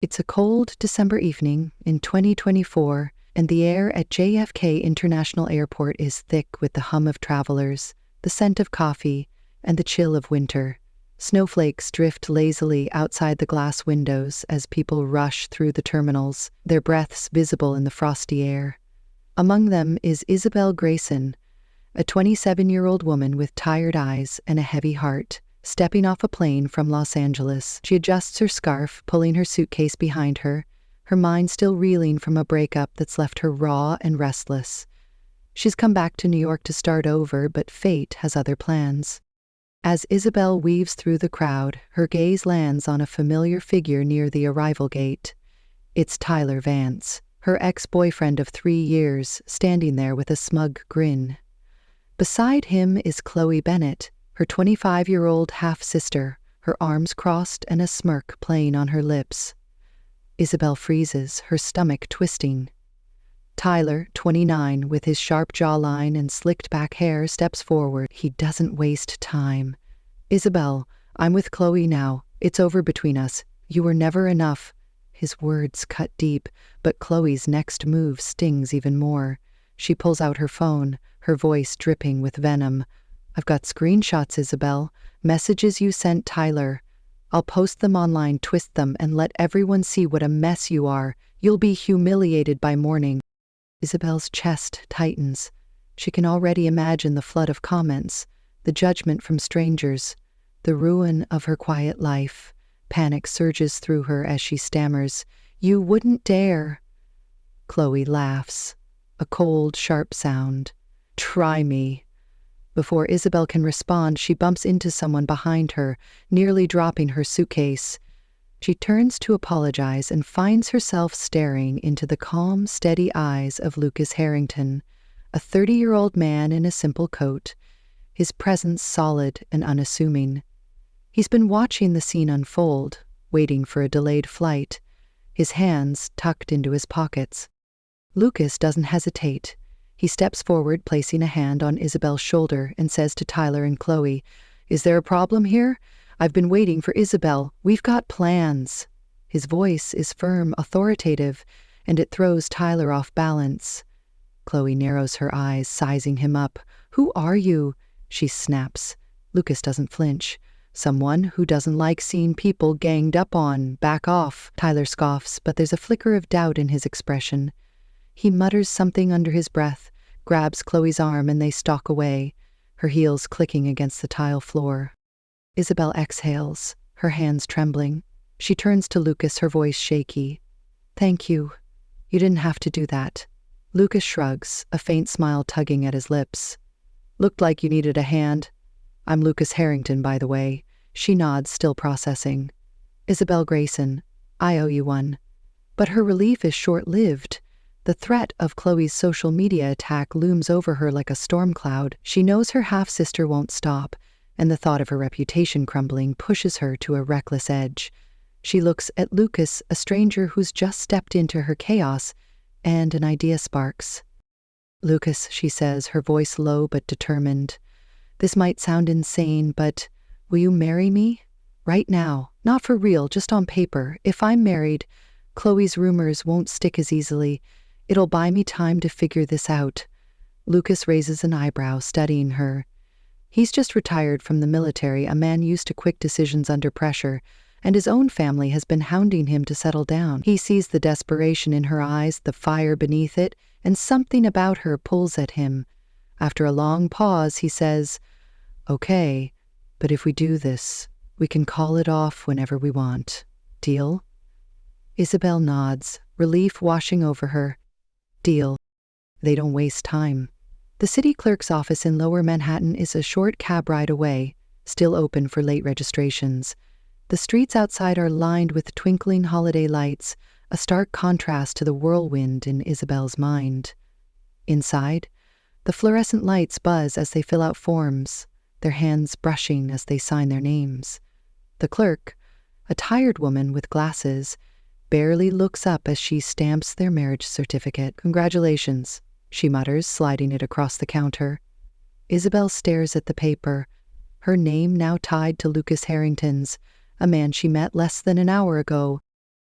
It's a cold December evening in 2024, and the air at JFK International Airport is thick with the hum of travelers, the scent of coffee, and the chill of winter. Snowflakes drift lazily outside the glass windows as people rush through the terminals, their breaths visible in the frosty air. Among them is Isabel Grayson, a 27-year-old woman with tired eyes and a heavy heart, stepping off a plane from Los Angeles. She adjusts her scarf, pulling her suitcase behind her, her mind still reeling from a breakup that's left her raw and restless. She's come back to New York to start over, but fate has other plans. As Isabel weaves through the crowd, her gaze lands on a familiar figure near the arrival gate. It's Tyler Vance, her ex-boyfriend of 3 years, standing there with a smug grin. Beside him is Chloe Bennett, her 25-year-old half-sister, her arms crossed and a smirk playing on her lips. Isabel freezes, her stomach twisting. Tyler, 29, with his sharp jawline and slicked-back hair, steps forward. He doesn't waste time. "Isabel, I'm with Chloe now. It's over between us. You were never enough." His words cut deep, but Chloe's next move stings even more. She pulls out her phone, her voice dripping with venom. "I've got screenshots, Isabel. Messages you sent Tyler. I'll post them online, twist them, and let everyone see what a mess you are. You'll be humiliated by morning." Isabel's chest tightens. She can already imagine the flood of comments, the judgment from strangers, the ruin of her quiet life. Panic surges through her as she stammers, "You wouldn't dare." Chloe laughs, a cold, sharp sound. "Try me." Before Isabel can respond, she bumps into someone behind her, nearly dropping her suitcase. She turns to apologize and finds herself staring into the calm, steady eyes of Lucas Harrington, a 30-year-old man in a simple coat, his presence solid and unassuming. He's been watching the scene unfold, waiting for a delayed flight, his hands tucked into his pockets. Lucas doesn't hesitate. He steps forward, placing a hand on Isabel's shoulder, and says to Tyler and Chloe, "Is there a problem here? I've been waiting for Isabel. We've got plans." His voice is firm, authoritative, and it throws Tyler off balance. Chloe narrows her eyes, sizing him up. "Who are you?" she snaps. Lucas doesn't flinch. "Someone who doesn't like seeing people ganged up on. Back off." Tyler scoffs, but there's a flicker of doubt in his expression. He mutters something under his breath, grabs Chloe's arm, and they stalk away, her heels clicking against the tile floor. Isabel exhales, her hands trembling. She turns to Lucas, her voice shaky. "Thank you. You didn't have to do that." Lucas shrugs, a faint smile tugging at his lips. "Looked like you needed a hand. I'm Lucas Harrington, by the way." She nods, still processing. "Isabel Grayson, I owe you one." But her relief is short-lived. The threat of Chloe's social media attack looms over her like a storm cloud. She knows her half-sister won't stop, and the thought of her reputation crumbling pushes her to a reckless edge. She looks at Lucas, a stranger who's just stepped into her chaos, and an idea sparks. "Lucas," she says, her voice low but determined, "this might sound insane, but will you marry me? Right now. Not for real, just on paper. If I'm married, Chloe's rumors won't stick as easily. It'll buy me time to figure this out." Lucas raises an eyebrow, studying her. He's just retired from the military, a man used to quick decisions under pressure, and his own family has been hounding him to settle down. He sees the desperation in her eyes, the fire beneath it, and something about her pulls at him. After a long pause, he says, "Okay, but if we do this, we can call it off whenever we want. Deal?" Isabel nods, relief washing over her. "Deal." They don't waste time. The city clerk's office in Lower Manhattan is a short cab ride away, still open for late registrations. The streets outside are lined with twinkling holiday lights, a stark contrast to the whirlwind in Isabel's mind. Inside, the fluorescent lights buzz as they fill out forms, their hands brushing as they sign their names. The clerk, a tired woman with glasses, barely looks up as she stamps their marriage certificate. "Congratulations," she mutters, sliding it across the counter. Isabel stares at the paper, her name now tied to Lucas Harrington's, a man she met less than an hour ago.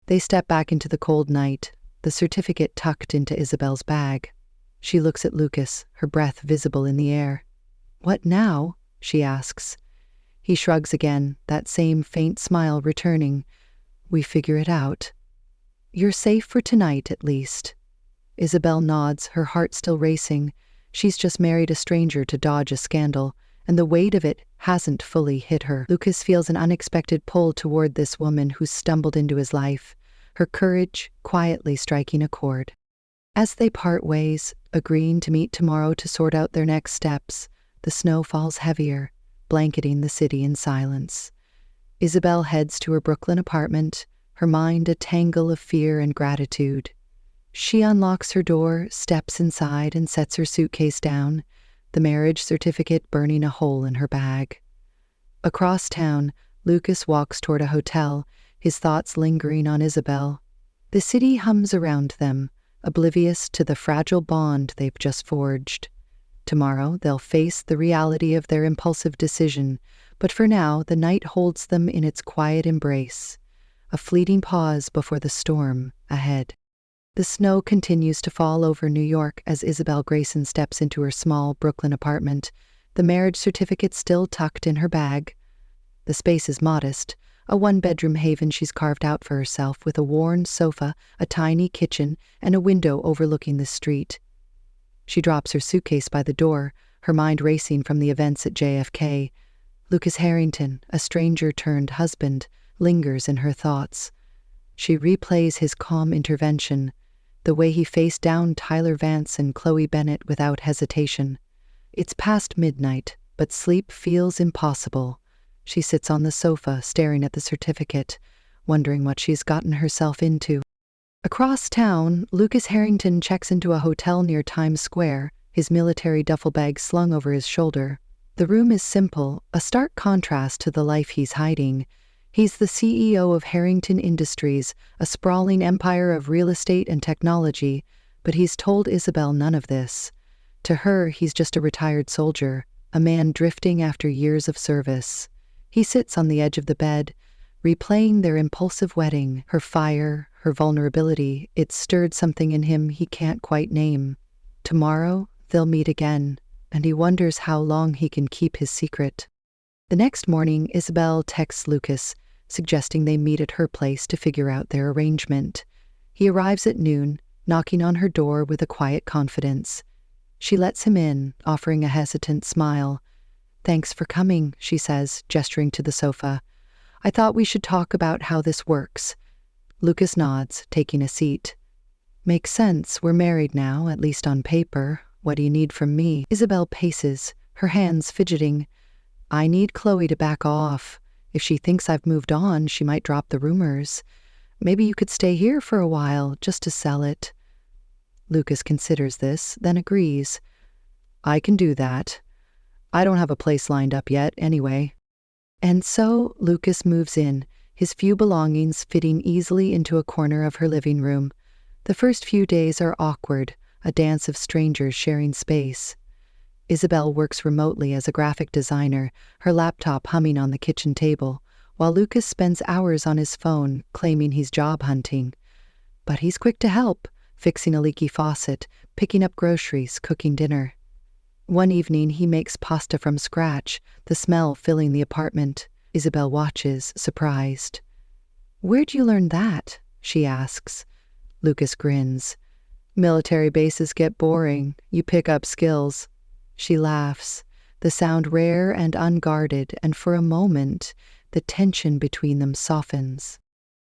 They step back into the cold night, the certificate tucked into Isabel's bag. She looks at Lucas, her breath visible in the air. "What now?" she asks. He shrugs again, that same faint smile returning. "We figure it out. You're safe for tonight, at least." Isabel nods, her heart still racing. She's just married a stranger to dodge a scandal, and the weight of it hasn't fully hit her. Lucas feels an unexpected pull toward this woman who's stumbled into his life, her courage quietly striking a chord. As they part ways, agreeing to meet tomorrow to sort out their next steps, the snow falls heavier, blanketing the city in silence. Isabel heads to her Brooklyn apartment, her mind a tangle of fear and gratitude. She unlocks her door, steps inside, and sets her suitcase down, the marriage certificate burning a hole in her bag. Across town, Lucas walks toward a hotel, his thoughts lingering on Isabel. The city hums around them, oblivious to the fragile bond they've just forged. Tomorrow, they'll face the reality of their impulsive decision, but for now, the night holds them in its quiet embrace, a fleeting pause before the storm ahead. The snow continues to fall over New York as Isabel Grayson steps into her small Brooklyn apartment, the marriage certificate still tucked in her bag. The space is modest, a one-bedroom haven she's carved out for herself with a worn sofa, a tiny kitchen, and a window overlooking the street. She drops her suitcase by the door, her mind racing from the events at JFK. Lucas Harrington, a stranger-turned-husband, lingers in her thoughts. She replays his calm intervention, the way he faced down Tyler Vance and Chloe Bennett without hesitation. It's past midnight, but sleep feels impossible. She sits on the sofa, staring at the certificate, wondering what she's gotten herself into. Across town, Lucas Harrington checks into a hotel near Times Square, his military duffel bag slung over his shoulder. The room is simple, a stark contrast to the life he's hiding. He's the CEO of Harrington Industries, a sprawling empire of real estate and technology, but he's told Isabel none of this. To her, he's just a retired soldier, a man drifting after years of service. He sits on the edge of the bed, replaying their impulsive wedding, her fire, her vulnerability. It stirred something in him he can't quite name. Tomorrow, they'll meet again, and he wonders how long he can keep his secret. The next morning, Isabel texts Lucas, suggesting they meet at her place to figure out their arrangement. He arrives at noon, knocking on her door with a quiet confidence. She lets him in, offering a hesitant smile. "Thanks for coming," she says, gesturing to the sofa. "I thought we should talk about how this works." Lucas nods, taking a seat. "Makes sense. We're married now, at least on paper. What do you need from me?" Isabel paces, her hands fidgeting. "I need Chloe to back off. If she thinks I've moved on, she might drop the rumors. Maybe you could stay here for a while, just to sell it." Lucas considers this, then agrees. "I can do that. I don't have a place lined up yet, anyway." And so Lucas moves in, his few belongings fitting easily into a corner of her living room. The first few days are awkward, a dance of strangers sharing space. Isabel works remotely as a graphic designer, her laptop humming on the kitchen table, while Lucas spends hours on his phone, claiming he's job hunting. But he's quick to help, fixing a leaky faucet, picking up groceries, cooking dinner. One evening, he makes pasta from scratch, the smell filling the apartment. Isabel watches, surprised. "Where'd you learn that?" she asks. Lucas grins. "Military bases get boring. You pick up skills." She laughs, the sound rare and unguarded, and for a moment, the tension between them softens.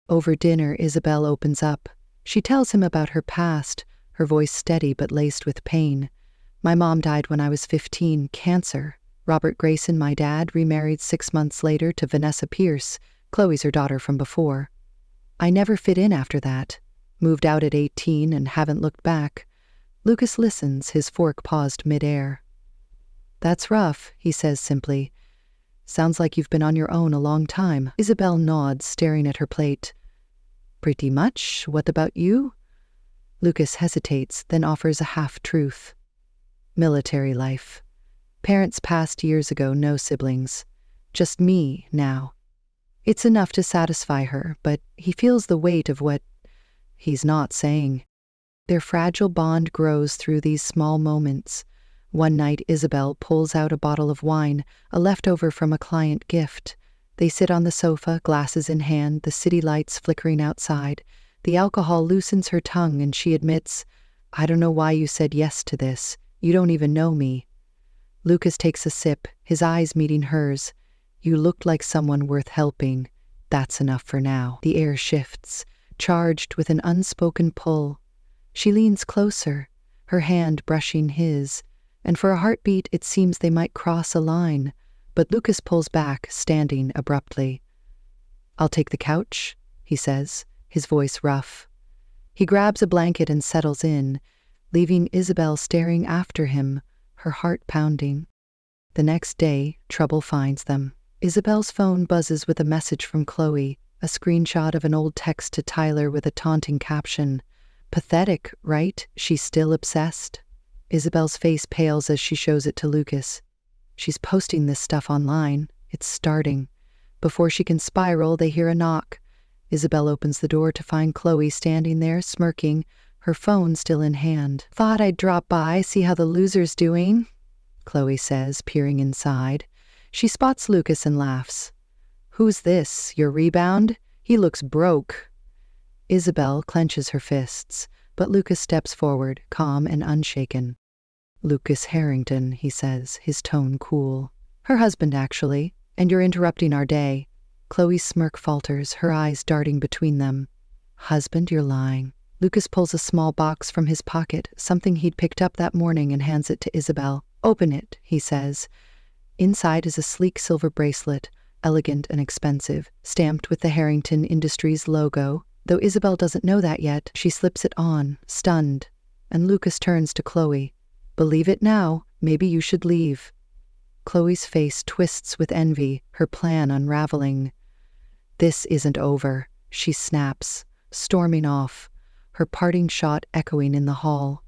Over dinner, Isabel opens up. She tells him about her past, her voice steady but laced with pain. "My mom died when I was 15, cancer. Robert Grayson, my dad, remarried 6 months later to Vanessa Pierce. Chloe's her daughter from before. I never fit in after that. Moved out at 18 and haven't looked back." Lucas listens, his fork paused midair. "That's rough," he says simply. "Sounds like you've been on your own a long time." Isabel nods, staring at her plate. "Pretty much. What about you?" Lucas hesitates, then offers a half-truth. "Military life. Parents passed years ago, no siblings. Just me now." It's enough to satisfy her, but he feels the weight of what he's not saying. Their fragile bond grows through these small moments. One night, Isabel pulls out a bottle of wine, a leftover from a client gift. They sit on the sofa, glasses in hand, the city lights flickering outside. The alcohol loosens her tongue and she admits, "I don't know why you said yes to this. You don't even know me." Lucas takes a sip, his eyes meeting hers. "You looked like someone worth helping. That's enough for now." The air shifts, charged with an unspoken pull. She leans closer, her hand brushing his, and for a heartbeat it seems they might cross a line, but Lucas pulls back, standing abruptly. "I'll take the couch," he says, his voice rough. He grabs a blanket and settles in, leaving Isabel staring after him, her heart pounding. The next day, trouble finds them. Isabel's phone buzzes with a message from Chloe, a screenshot of an old text to Tyler with a taunting caption. Pathetic, right? She's still obsessed? Isabel's face pales as she shows it to Lucas. She's posting this stuff online. It's starting. Before she can spiral, they hear a knock. Isabel opens the door to find Chloe standing there, smirking, her phone still in hand. "Thought I'd drop by, see how the loser's doing," Chloe says, peering inside. She spots Lucas and laughs. "Who's this? Your rebound? He looks broke." Isabel clenches her fists, but Lucas steps forward, calm and unshaken. "Lucas Harrington," he says, his tone cool. "Her husband, actually, and you're interrupting our day." Chloe's smirk falters, her eyes darting between them. "Husband, you're lying." Lucas pulls a small box from his pocket, something he'd picked up that morning, and hands it to Isabel. "Open it," he says. Inside is a sleek silver bracelet, elegant and expensive, stamped with the Harrington Industries logo. Though Isabel doesn't know that yet, she slips it on, stunned, and Lucas turns to Chloe. "Believe it now, maybe you should leave." Chloe's face twists with envy, her plan unraveling. "This isn't over," she snaps, storming off, her parting shot echoing in the hall.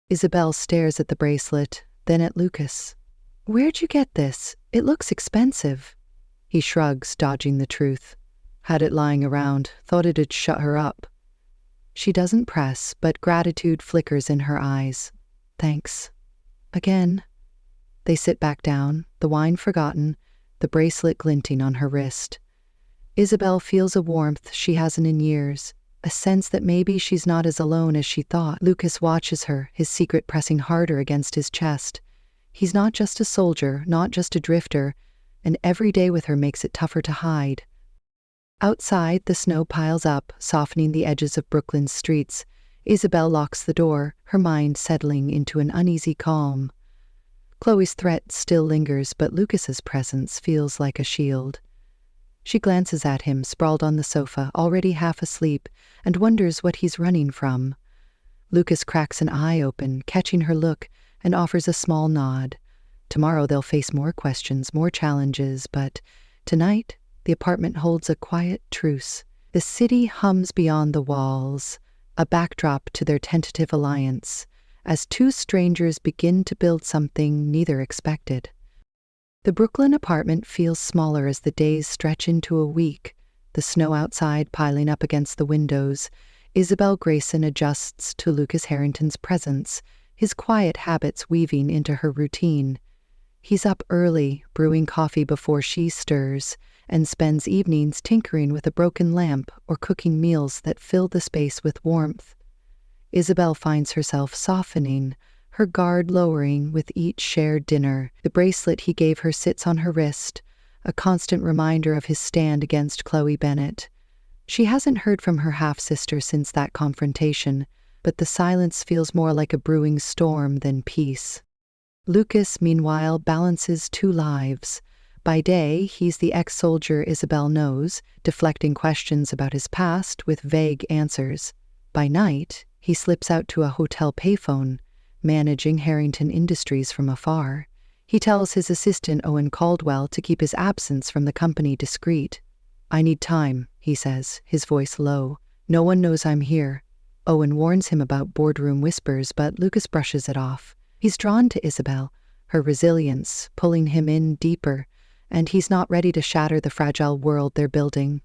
Isabel stares at the bracelet, then at Lucas. "Where'd you get this? It looks expensive." He shrugs, dodging the truth. "Had it lying around, thought it'd shut her up." She doesn't press, but gratitude flickers in her eyes. "Thanks. Again." They sit back down, the wine forgotten, the bracelet glinting on her wrist. Isabel feels a warmth she hasn't in years, a sense that maybe she's not as alone as she thought. Lucas watches her, his secret pressing harder against his chest. He's not just a soldier, not just a drifter, and every day with her makes it tougher to hide. Outside, the snow piles up, softening the edges of Brooklyn's streets. Isabel locks the door, her mind settling into an uneasy calm. Chloe's threat still lingers, but Lucas's presence feels like a shield. She glances at him, sprawled on the sofa, already half asleep, and wonders what he's running from. Lucas cracks an eye open, catching her look, and offers a small nod. Tomorrow they'll face more questions, more challenges, but tonight the apartment holds a quiet truce. The city hums beyond the walls, a backdrop to their tentative alliance, as two strangers begin to build something neither expected. The Brooklyn apartment feels smaller as the days stretch into a week, the snow outside piling up against the windows. Isabel Grayson adjusts to Lucas Harrington's presence, his quiet habits weaving into her routine. He's up early, brewing coffee before she stirs, and spends evenings tinkering with a broken lamp or cooking meals that fill the space with warmth. Isabel finds herself softening, her guard lowering with each shared dinner. The bracelet he gave her sits on her wrist, a constant reminder of his stand against Chloe Bennett. She hasn't heard from her half-sister since that confrontation, but the silence feels more like a brewing storm than peace. Lucas, meanwhile, balances two lives. By day, he's the ex-soldier Isabel knows, deflecting questions about his past with vague answers. By night, he slips out to a hotel payphone, managing Harrington Industries from afar. He tells his assistant Owen Caldwell to keep his absence from the company discreet. "I need time," he says, his voice low. "No one knows I'm here." Owen warns him about boardroom whispers, but Lucas brushes it off. He's drawn to Isabel, her resilience, pulling him in deeper, and he's not ready to shatter the fragile world they're building.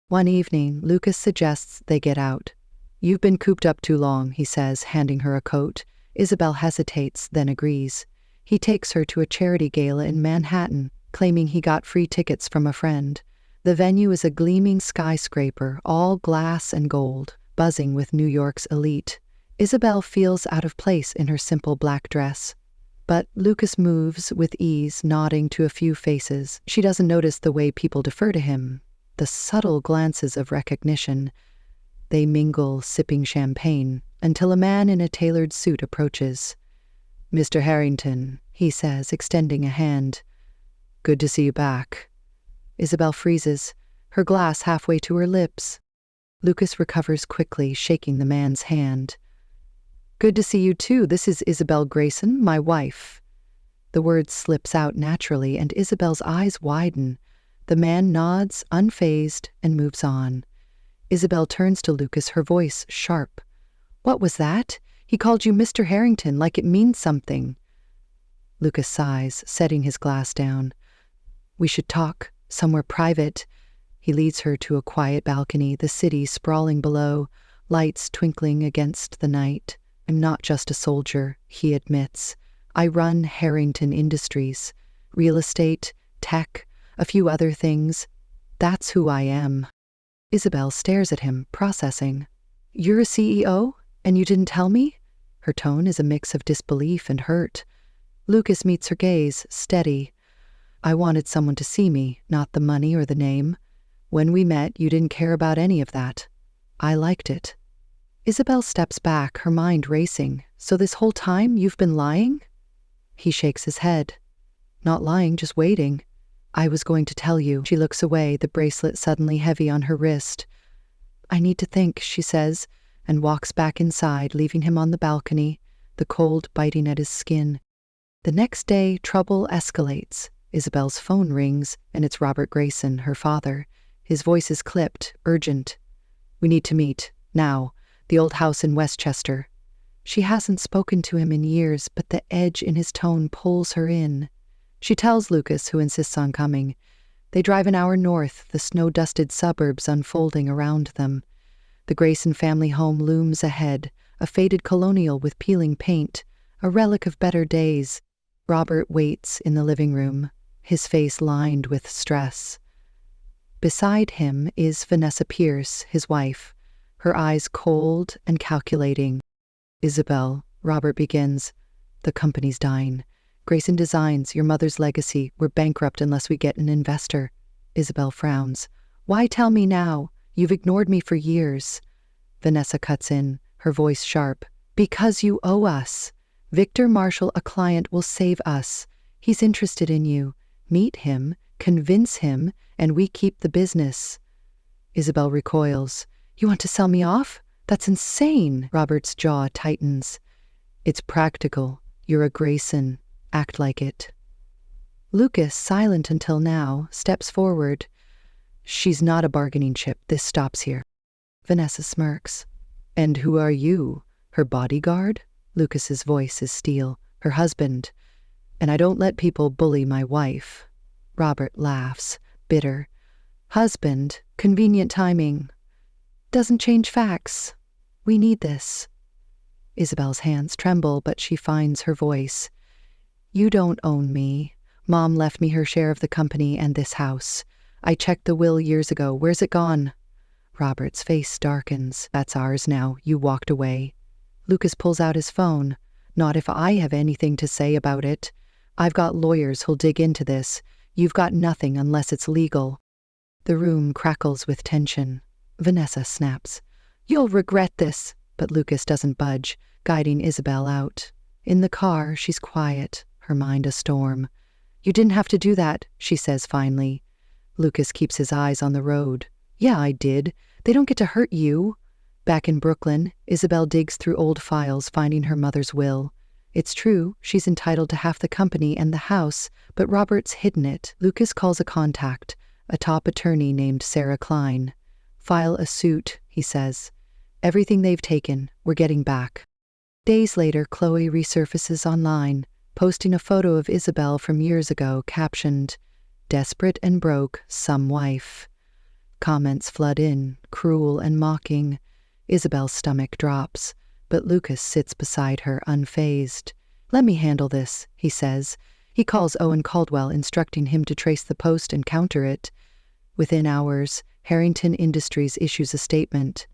One evening, Lucas suggests they get out. "You've been cooped up too long," he says, handing her a coat. Isabel hesitates, then agrees. He takes her to a charity gala in Manhattan, claiming he got free tickets from a friend. The venue is a gleaming skyscraper, all glass and gold, buzzing with New York's elite. Isabel feels out of place in her simple black dress. But Lucas moves with ease, nodding to a few faces. She doesn't notice the way people defer to him, the subtle glances of recognition. They mingle, sipping champagne, until a man in a tailored suit approaches. "Mr. Harrington," he says, extending a hand. "Good to see you back." Isabel freezes, her glass halfway to her lips. Lucas recovers quickly, shaking the man's hand. "Good to see you too. This is Isabel Grayson, my wife." The word slips out naturally, and Isabel's eyes widen. The man nods, unfazed, and moves on. Isabel turns to Lucas, her voice sharp. "What was that? He called you Mr. Harrington, like it means something." Lucas sighs, setting his glass down. "We should talk, somewhere private." He leads her to a quiet balcony, the city sprawling below, lights twinkling against the night. "I'm not just a soldier," he admits. "I run Harrington Industries. Real estate, tech, a few other things. That's who I am." Isabel stares at him, processing. "You're a CEO? And you didn't tell me?" Her tone is a mix of disbelief and hurt. Lucas meets her gaze, steady. "I wanted someone to see me, not the money or the name. When we met, you didn't care about any of that. I liked it." Isabel steps back, her mind racing. "So this whole time you've been lying?" He shakes his head. "Not lying, just waiting. I was going to tell you." She looks away, the bracelet suddenly heavy on her wrist. "I need to think," she says, and walks back inside, leaving him on the balcony, the cold biting at his skin. The next day, trouble escalates. Isabel's phone rings, and it's Robert Grayson, her father. His voice is clipped, urgent. "We need to meet, now. The old house in Westchester." She hasn't spoken to him in years, but the edge in his tone pulls her in. She tells Lucas, who insists on coming. They drive an hour north, the snow-dusted suburbs unfolding around them. The Grayson family home looms ahead, a faded colonial with peeling paint, a relic of better days. Robert waits in the living room, his face lined with stress. Beside him is Vanessa Pierce, his wife, her eyes cold and calculating. "Isabel," Robert begins, "the company's dying. Grayson Designs, your mother's legacy. We're bankrupt unless we get an investor." Isabel frowns. "Why tell me now? You've ignored me for years." Vanessa cuts in, her voice sharp. "Because you owe us. Victor Marshall, a client, will save us. He's interested in you. Meet him, convince him, and we keep the business." Isabel recoils. "You want to sell me off? That's insane." Robert's jaw tightens. "It's practical. You're a Grayson. Act like it." Lucas, silent until now, steps forward. "She's not a bargaining chip. This stops here." Vanessa smirks. "And who are you? Her bodyguard?" Lucas's voice is steel. "Her husband. And I don't let people bully my wife." Robert laughs, bitter. "Husband, convenient timing. Doesn't change facts. We need this." Isabel's hands tremble, but she finds her voice. "You don't own me. Mom left me her share of the company and this house. I checked the will years ago. Where's it gone?" Robert's face darkens. "That's ours now. You walked away." Lucas pulls out his phone. "Not if I have anything to say about it. I've got lawyers who'll dig into this. You've got nothing unless it's legal." The room crackles with tension. Vanessa snaps. "You'll regret this." But Lucas doesn't budge, guiding Isabel out. In the car, she's quiet, her mind a storm. "You didn't have to do that," she says finally. Lucas keeps his eyes on the road. "Yeah, I did. They don't get to hurt you." Back in Brooklyn, Isabel digs through old files, finding her mother's will. It's true, she's entitled to half the company and the house, but Robert's hidden it. Lucas calls a contact, a top attorney named Sarah Klein. "File a suit," he says. "Everything they've taken, we're getting back." Days later, Chloe resurfaces online, posting a photo of Isabel from years ago, captioned, desperate and broke, some wife. Comments flood in, cruel and mocking. Isabel's stomach drops, but Lucas sits beside her unfazed. "Let me handle this," he says. He calls Owen Caldwell, instructing him to trace the post and counter it. Within hours, Harrington Industries issues a statement.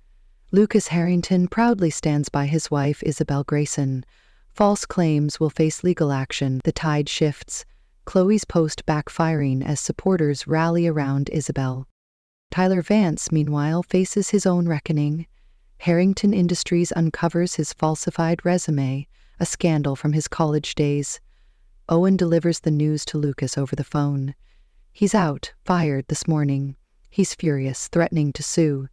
Lucas Harrington proudly stands by his wife, Isabel Grayson. False claims will face legal action. The tide shifts, Chloe's post backfiring as supporters rally around Isabel. Tyler Vance, meanwhile, faces his own reckoning. Harrington Industries uncovers his falsified resume, a scandal from his college days. Owen delivers the news to Lucas over the phone. He's out, fired this morning. He's furious, threatening to sue.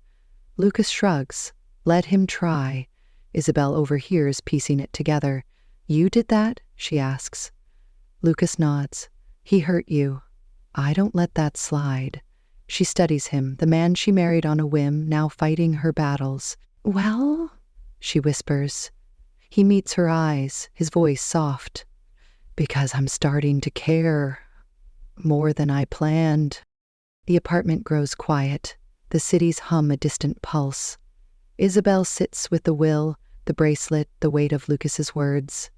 Lucas shrugs. Let him try. Isabel overhears, piecing it together. "You did that?" she asks. Lucas nods. "He hurt you. I don't let that slide." She studies him, the man she married on a whim, now fighting her battles. "Well?" she whispers. He meets her eyes, his voice soft. "Because I'm starting to care. More than I planned." The apartment grows quiet. The cities hum a distant pulse. Isabel sits with the will, the bracelet, the weight of Lucas's words.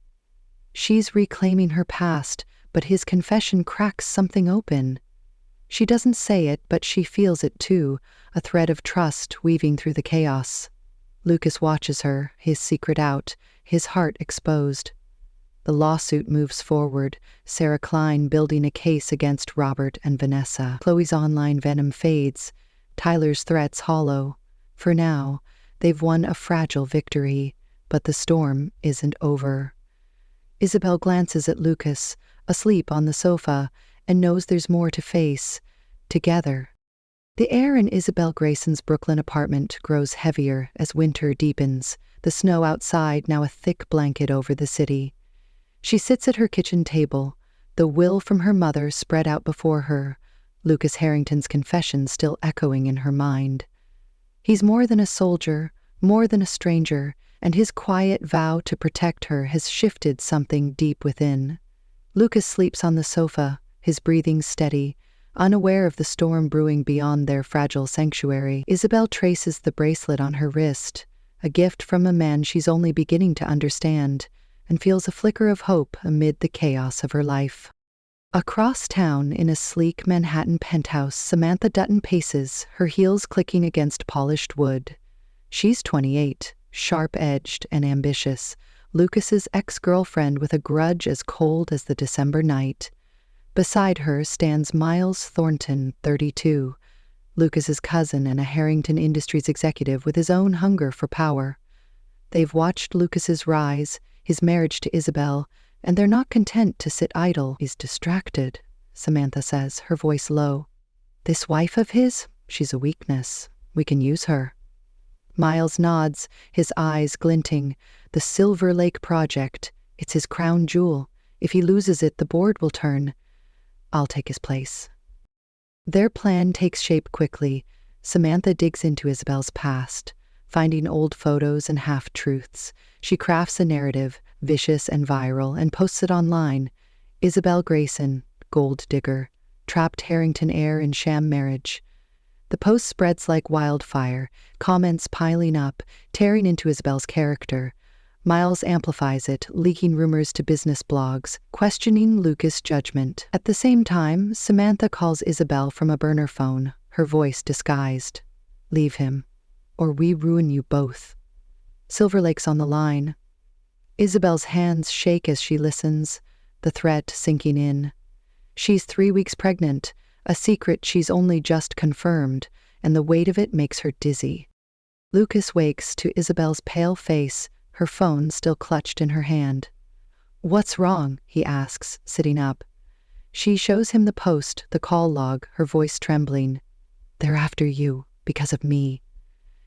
She's reclaiming her past, but his confession cracks something open. She doesn't say it, but she feels it too, a thread of trust weaving through the chaos. Lucas watches her, his secret out, his heart exposed. The lawsuit moves forward, Sarah Klein building a case against Robert and Vanessa. Chloe's online venom fades, Tyler's threats hollow. For now, they've won a fragile victory, but the storm isn't over. Isabel glances at Lucas, asleep on the sofa, and knows there's more to face. Together. The air in Isabel Grayson's Brooklyn apartment grows heavier as winter deepens, the snow outside now a thick blanket over the city. She sits at her kitchen table, the will from her mother spread out before her, Lucas Harrington's confession still echoing in her mind. He's more than a soldier, more than a stranger, and his quiet vow to protect her has shifted something deep within. Lucas sleeps on the sofa, his breathing steady, unaware of the storm brewing beyond their fragile sanctuary. Isabel traces the bracelet on her wrist, a gift from a man she's only beginning to understand, and feels a flicker of hope amid the chaos of her life. Across town, in a sleek Manhattan penthouse, Samantha Dutton paces, her heels clicking against polished wood. She's 28, sharp-edged and ambitious, Lucas's ex-girlfriend with a grudge as cold as the December night. Beside her stands Miles Thornton, 32, Lucas's cousin and a Harrington Industries executive with his own hunger for power. They've watched Lucas's rise, his marriage to Isabel, and they're not content to sit idle. "He's distracted," Samantha says, her voice low. "This wife of his, she's a weakness. We can use her." Miles nods, his eyes glinting. The Silver Lake project, it's his crown jewel. If he loses it, the board will turn. "I'll take his place." Their plan takes shape quickly. Samantha digs into Isabel's past, finding old photos and half-truths. She crafts a narrative, vicious and viral, and posts it online. Isabel Grayson, gold digger, trapped Harrington heir in sham marriage. The post spreads like wildfire, comments piling up, tearing into Isabel's character. Miles amplifies it, leaking rumors to business blogs, questioning Lucas' judgment. At the same time, Samantha calls Isabel from a burner phone, her voice disguised. "Leave him, or we ruin you both." Silver Lake's on the line. Isabel's hands shake as she listens, the threat sinking in. She's 3 weeks pregnant, a secret she's only just confirmed, and the weight of it makes her dizzy. Lucas wakes to Isabel's pale face, her phone still clutched in her hand. "What's wrong?" he asks, sitting up. She shows him the post, the call log, her voice trembling. "They're after you, because of me."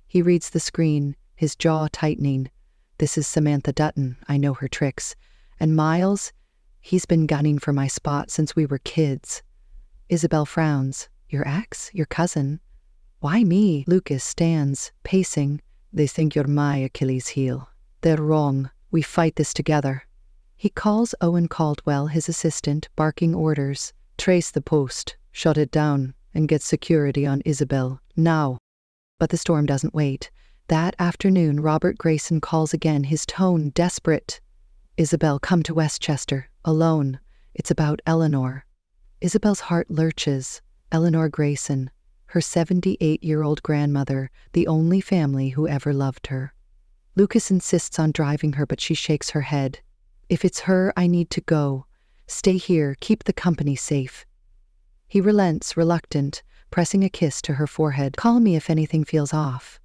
He reads the screen, his jaw tightening. "This is Samantha Dutton, I know her tricks. And Miles, he's been gunning for my spot since we were kids." Isabel frowns. "Your ex? Your cousin?" "Why me?" Lucas stands, pacing. "They think you're my Achilles heel. They're wrong. We fight this together." He calls Owen Caldwell, his assistant, barking orders. "Trace the post. Shut it down and get security on Isabel, now. But the storm doesn't wait. That afternoon, Robert Grayson calls again, his tone desperate. Isabel, come to Westchester, alone. It's about Eleanor. Isabel's heart lurches. Eleanor Grayson, her 78-year-old grandmother, the only family who ever loved her. Lucas insists on driving her, but she shakes her head. If it's her, I need to go. Stay here, keep the company safe. He relents, reluctant, pressing a kiss to her forehead. Call me if anything feels off.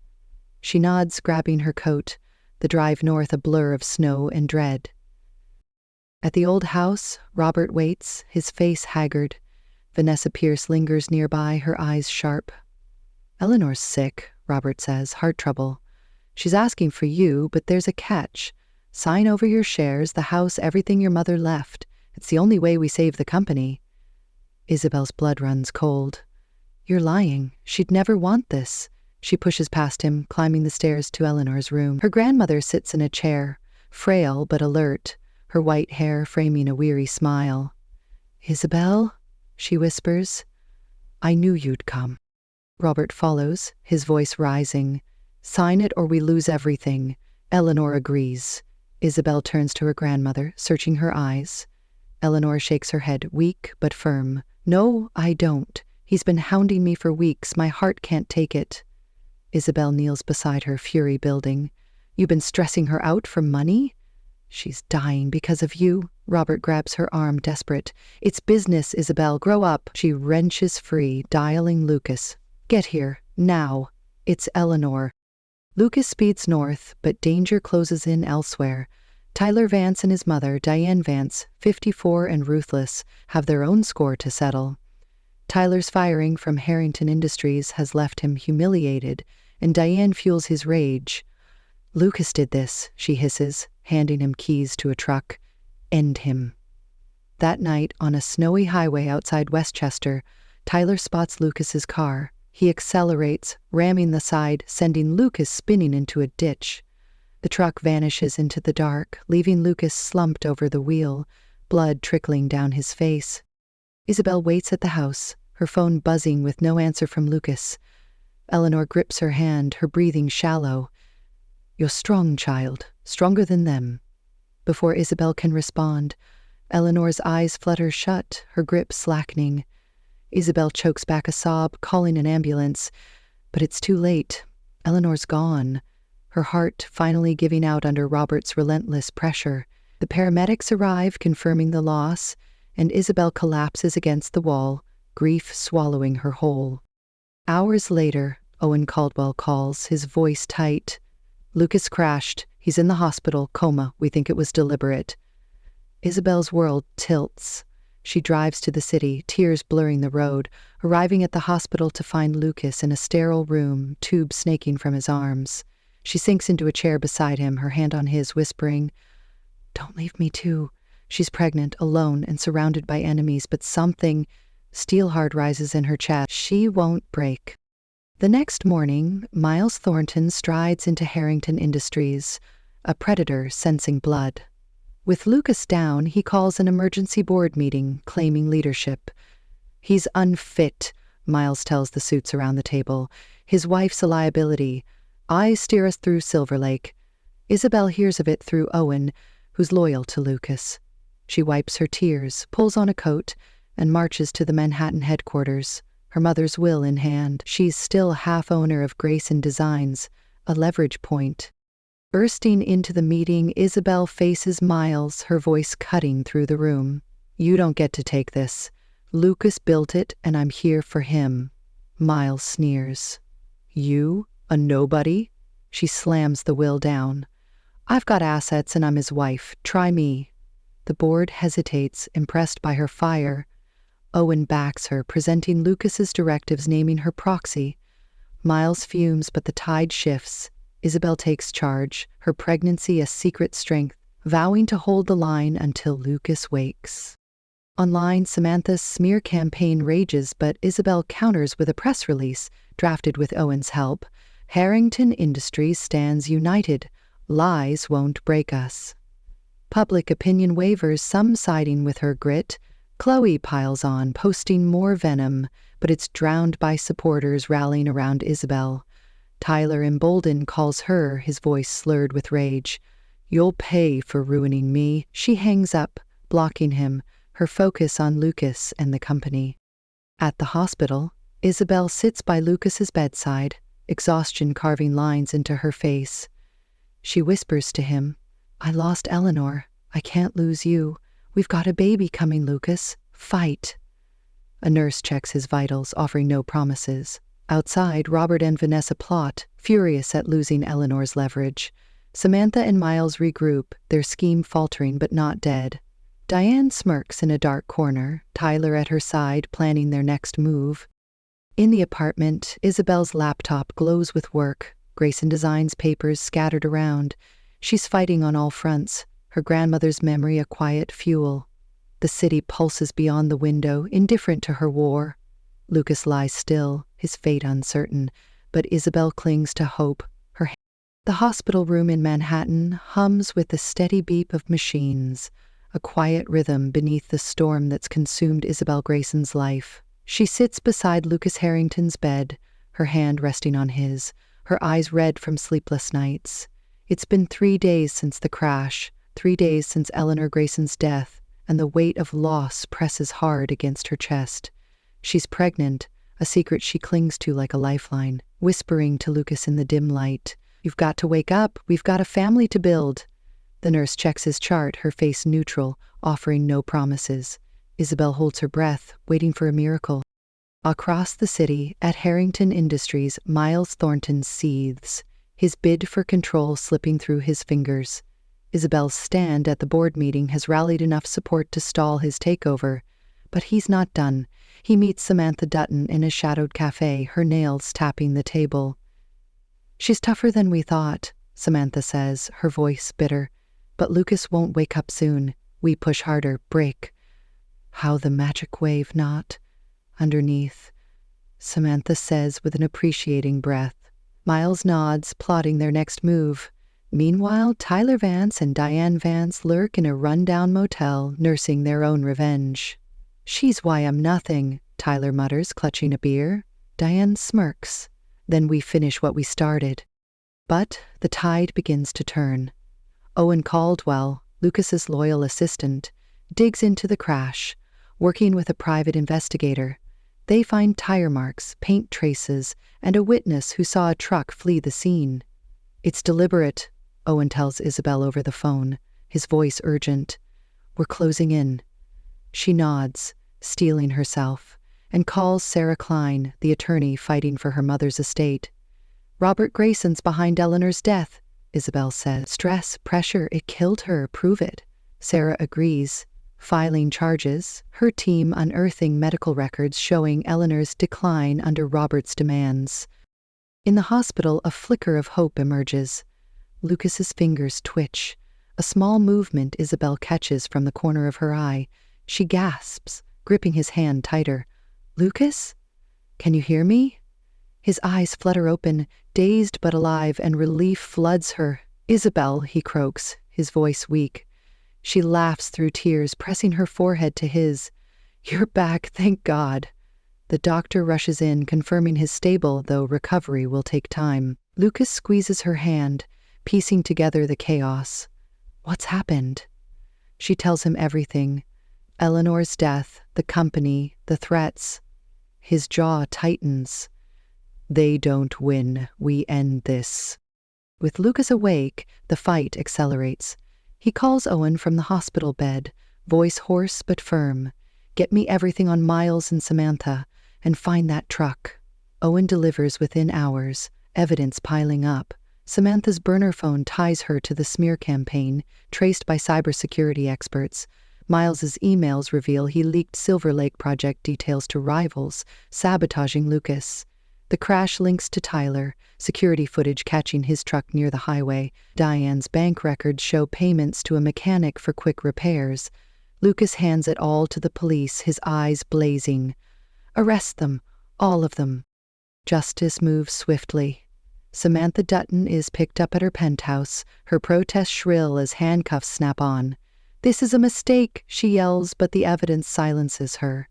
She nods, grabbing her coat, the drive north a blur of snow and dread. At the old house, Robert waits, his face haggard. Vanessa Pierce lingers nearby, her eyes sharp. Eleanor's sick, Robert says, heart trouble. She's asking for you, but there's a catch. Sign over your shares, the house, everything your mother left. It's the only way we save the company. Isabel's blood runs cold. You're lying. She'd never want this. She pushes past him, climbing the stairs to Eleanor's room. Her grandmother sits in a chair, frail but alert, her white hair framing a weary smile. Isabel, she whispers, I knew you'd come. Robert follows, his voice rising. Sign it or we lose everything. Eleanor agrees. Isabel turns to her grandmother, searching her eyes. Eleanor shakes her head, weak but firm. No, I don't. He's been hounding me for weeks. My heart can't take it. Isabel kneels beside her, fury building. You've been stressing her out for money? She's dying because of you. Robert grabs her arm, desperate. It's business, Isabel. Grow up. She wrenches free, dialing Lucas. Get here, now. It's Eleanor. Lucas speeds north, but danger closes in elsewhere. Tyler Vance and his mother, Diane Vance, 54 and ruthless, have their own score to settle. Tyler's firing from Harrington Industries has left him humiliated, and Diane fuels his rage. Lucas did this, she hisses, handing him keys to a truck. End him. That night, on a snowy highway outside Westchester, Tyler spots Lucas's car. He accelerates, ramming the side, sending Lucas spinning into a ditch. The truck vanishes into the dark, leaving Lucas slumped over the wheel, blood trickling down his face. Isabel waits at the house, her phone buzzing with no answer from Lucas. Eleanor grips her hand, her breathing shallow. You're strong, child, stronger than them. Before Isabel can respond, Eleanor's eyes flutter shut, her grip slackening. Isabel chokes back a sob, calling an ambulance. But it's too late. Eleanor's gone. Her heart finally giving out under Robert's relentless pressure. The paramedics arrive, confirming the loss, and Isabel collapses against the wall, grief swallowing her whole. Hours later, Owen Caldwell calls, his voice tight. Lucas crashed. He's in the hospital, coma. We think it was deliberate. Isabel's world tilts. She drives to the city, tears blurring the road, arriving at the hospital to find Lucas in a sterile room, tubes snaking from his arms. She sinks into a chair beside him, her hand on his, whispering, Don't leave me too. She's pregnant, alone, and surrounded by enemies, but something, steel-hard, rises in her chest. She won't break. The next morning, Miles Thornton strides into Harrington Industries, a predator sensing blood. With Lucas down, he calls an emergency board meeting, claiming leadership. He's unfit, Miles tells the suits around the table. His wife's a liability. I steer us through Silver Lake. Isabel hears of it through Owen, who's loyal to Lucas. She wipes her tears, pulls on a coat, and marches to the Manhattan headquarters, her mother's will in hand. She's still half owner of Grayson Designs, a leverage point. Bursting into the meeting, Isabel faces Miles, her voice cutting through the room. You don't get to take this. Lucas built it, and I'm here for him. Miles sneers. You? A nobody? She slams the will down. I've got assets and I'm his wife. Try me. The board hesitates, impressed by her fire. Owen backs her, presenting Lucas's directives, naming her proxy. Miles fumes, but the tide shifts. Isabel takes charge, her pregnancy a secret strength, vowing to hold the line until Lucas wakes. Online, Samantha's smear campaign rages, but Isabel counters with a press release, drafted with Owen's help. Harrington Industries stands united. Lies won't break us. Public opinion wavers, some siding with her grit, Chloe piles on, posting more venom, but it's drowned by supporters rallying around Isabel. Tyler, emboldened, calls her, his voice slurred with rage. "You'll pay for ruining me." She hangs up, blocking him, her focus on Lucas and the company. At the hospital, Isabel sits by Lucas's bedside, exhaustion carving lines into her face. She whispers to him, "I lost Eleanor. I can't lose you. We've got a baby coming, Lucas. Fight." A nurse checks his vitals, offering no promises. Outside, Robert and Vanessa plot, furious at losing Eleanor's leverage. Samantha and Miles regroup, their scheme faltering but not dead. Diane smirks in a dark corner, Tyler at her side planning their next move. In the apartment, Isabel's laptop glows with work, Grayson Designs papers scattered around. She's fighting on all fronts, her grandmother's memory a quiet fuel. The city pulses beyond the window, indifferent to her war. Lucas lies still, his fate uncertain, but Isabel clings to hope. The hospital room in Manhattan hums with the steady beep of machines, a quiet rhythm beneath the storm that's consumed Isabel Grayson's life. She sits beside Lucas Harrington's bed, her hand resting on his, her eyes red from sleepless nights. It's been 3 days since the crash, 3 days since Eleanor Grayson's death, and the weight of loss presses hard against her chest. She's pregnant, a secret she clings to like a lifeline, whispering to Lucas in the dim light, "You've got to wake up, we've got a family to build." The nurse checks his chart, her face neutral, offering no promises. Isabel holds her breath, waiting for a miracle. Across the city, at Harrington Industries, Miles Thornton seethes, his bid for control slipping through his fingers. Isabel's stand at the board meeting has rallied enough support to stall his takeover. But he's not done. He meets Samantha Dutton in a shadowed cafe, her nails tapping the table. "She's tougher than we thought," Samantha says, her voice bitter. "But Lucas won't wake up soon. We push harder, break." "How the magic wave knot." Underneath, Samantha says with an appreciating breath. Miles nods, plotting their next move. Meanwhile, Tyler Vance and Diane Vance lurk in a rundown motel, nursing their own revenge. "She's why I'm nothing," Tyler mutters, clutching a beer. Diane smirks. "Then we finish what we started." But the tide begins to turn. Owen Caldwell, Lucas's loyal assistant, digs into the crash, working with a private investigator. They find tire marks, paint traces, and a witness who saw a truck flee the scene. "It's deliberate," Owen tells Isabel over the phone, his voice urgent. "We're closing in." She nods, steeling herself, and calls Sarah Klein, the attorney fighting for her mother's estate. "Robert Grayson's behind Eleanor's death," Isabel says. "Stress, pressure, it killed her, prove it." Sarah agrees, filing charges, her team unearthing medical records showing Eleanor's decline under Robert's demands. In the hospital, a flicker of hope emerges. Lucas's fingers twitch. A small movement Isabel catches from the corner of her eye. She gasps, gripping his hand tighter. "Lucas? Can you hear me?" His eyes flutter open, dazed but alive, and relief floods her. "Isabel," he croaks, his voice weak. She laughs through tears, pressing her forehead to his. "You're back, thank God." The doctor rushes in, confirming his stable, though recovery will take time. Lucas squeezes her hand, piecing together the chaos. "What's happened?" She tells him everything. Eleanor's death, the company, the threats. His jaw tightens. "They don't win. We end this." With Lucas awake, the fight accelerates. He calls Owen from the hospital bed, voice hoarse but firm. "Get me everything on Miles and Samantha, and find that truck." Owen delivers within hours, evidence piling up. Samantha's burner phone ties her to the smear campaign, traced by cybersecurity experts. Miles's emails reveal he leaked Silver Lake project details to rivals, sabotaging Lucas. The crash links to Tyler, security footage catching his truck near the highway. Diane's bank records show payments to a mechanic for quick repairs. Lucas hands it all to the police, his eyes blazing. "Arrest them, all of them." Justice moves swiftly. Samantha Dutton is picked up at her penthouse, her protest shrill as handcuffs snap on. "This is a mistake," she yells, but the evidence silences her.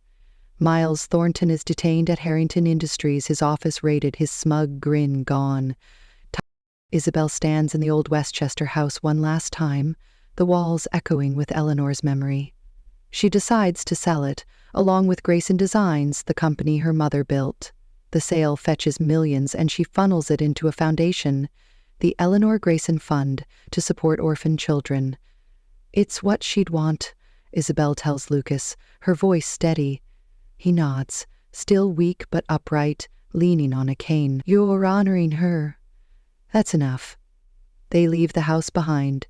Miles Thornton is detained at Harrington Industries, his office raided, his smug grin gone. Isabel stands in the old Westchester house one last time, the walls echoing with Eleanor's memory. She decides to sell it, along with Grayson Designs, the company her mother built. The sale fetches millions and she funnels it into a foundation, the Eleanor Grayson Fund, to support orphan children. "It's what she'd want," Isabel tells Lucas, her voice steady. He nods, still weak but upright, leaning on a cane. "You're honoring her." That's enough. They leave the house behind,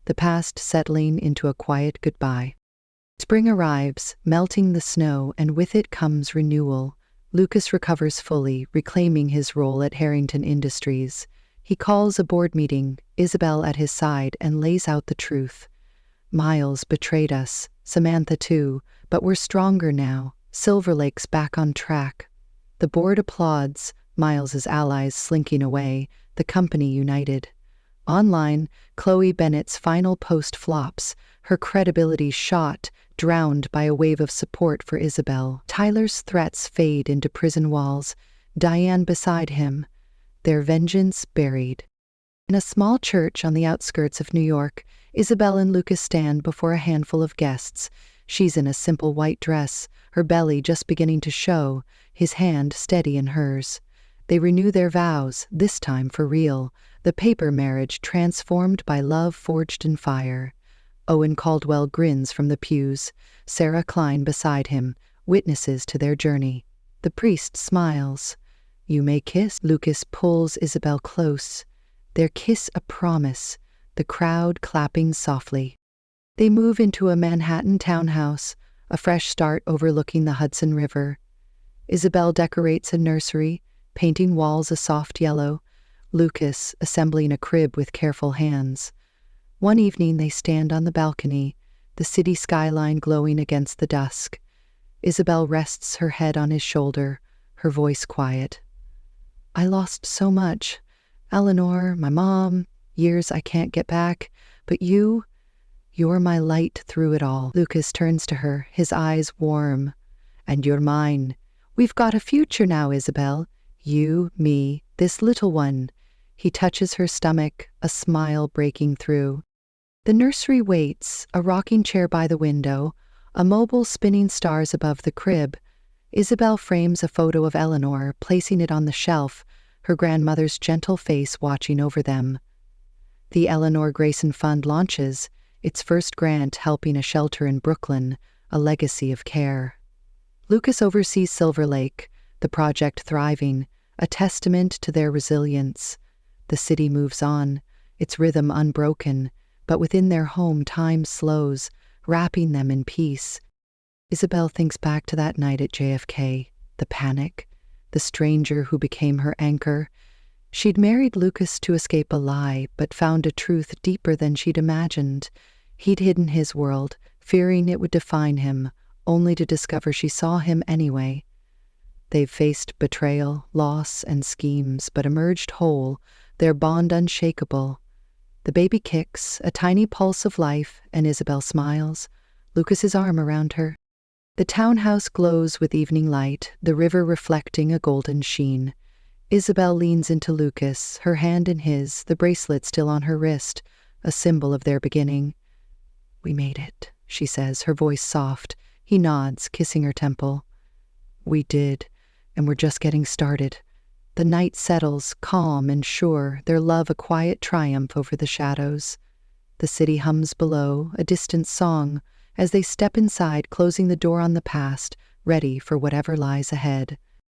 the past settling into a quiet goodbye. Spring arrives, melting the snow, and with it comes renewal. Lucas recovers fully, reclaiming his role at Harrington Industries. He calls a board meeting, Isabel at his side, and lays out the truth. "Miles betrayed us, Samantha too, but we're stronger now. Silver Lake's back on track." The board applauds, Miles's allies slinking away, the company united. Online, Chloe Bennett's final post flops, her credibility shot, drowned by a wave of support for Isabel. Tyler's threats fade into prison walls, Diane beside him, their vengeance buried. In a small church on the outskirts of New York, Isabel and Lucas stand before a handful of guests. She's in a simple white dress, her belly just beginning to show, his hand steady in hers. They renew their vows, this time for real, the paper marriage transformed by love forged in fire. Owen Caldwell grins from the pews, Sarah Klein beside him, witnesses to their journey. The priest smiles. "You may kiss." Lucas pulls Isabel close, their kiss a promise, the crowd clapping softly. They move into a Manhattan townhouse, a fresh start overlooking the Hudson River. Isabel decorates a nursery, painting walls a soft yellow, Lucas assembling a crib with careful hands. One evening they stand on the balcony, the city skyline glowing against the dusk. Isabel rests her head on his shoulder, her voice quiet. "I lost so much. Eleanor, my mom, years I can't get back, but you're my light through it all." Lucas turns to her, his eyes warm. "And you're mine. We've got a future now, Isabel. You, me, this little one." He touches her stomach, a smile breaking through. The nursery waits, a rocking chair by the window, a mobile spinning stars above the crib. Isabel frames a photo of Eleanor, placing it on the shelf, her grandmother's gentle face watching over them. The Eleanor Grayson Fund launches, its first grant helping a shelter in Brooklyn, a legacy of care. Lucas oversees Silver Lake, the project thriving, a testament to their resilience. The city moves on, its rhythm unbroken, but within their home time slows, wrapping them in peace. Isabel thinks back to that night at JFK, the panic, the stranger who became her anchor. She'd married Lucas to escape a lie, but found a truth deeper than she'd imagined. He'd hidden his world, fearing it would define him, only to discover she saw him anyway. They've faced betrayal, loss, and schemes, but emerged whole, their bond unshakable. The baby kicks, a tiny pulse of life, and Isabel smiles, Lucas's arm around her. The townhouse glows with evening light, the river reflecting a golden sheen. Isabel leans into Lucas, her hand in his, the bracelet still on her wrist, a symbol of their beginning. "We made it," she says, her voice soft. He nods, kissing her temple. "We did, and we're just getting started." The night settles, calm and sure, their love a quiet triumph over the shadows. The city hums below, a distant song, as they step inside, closing the door on the past, ready for whatever lies ahead.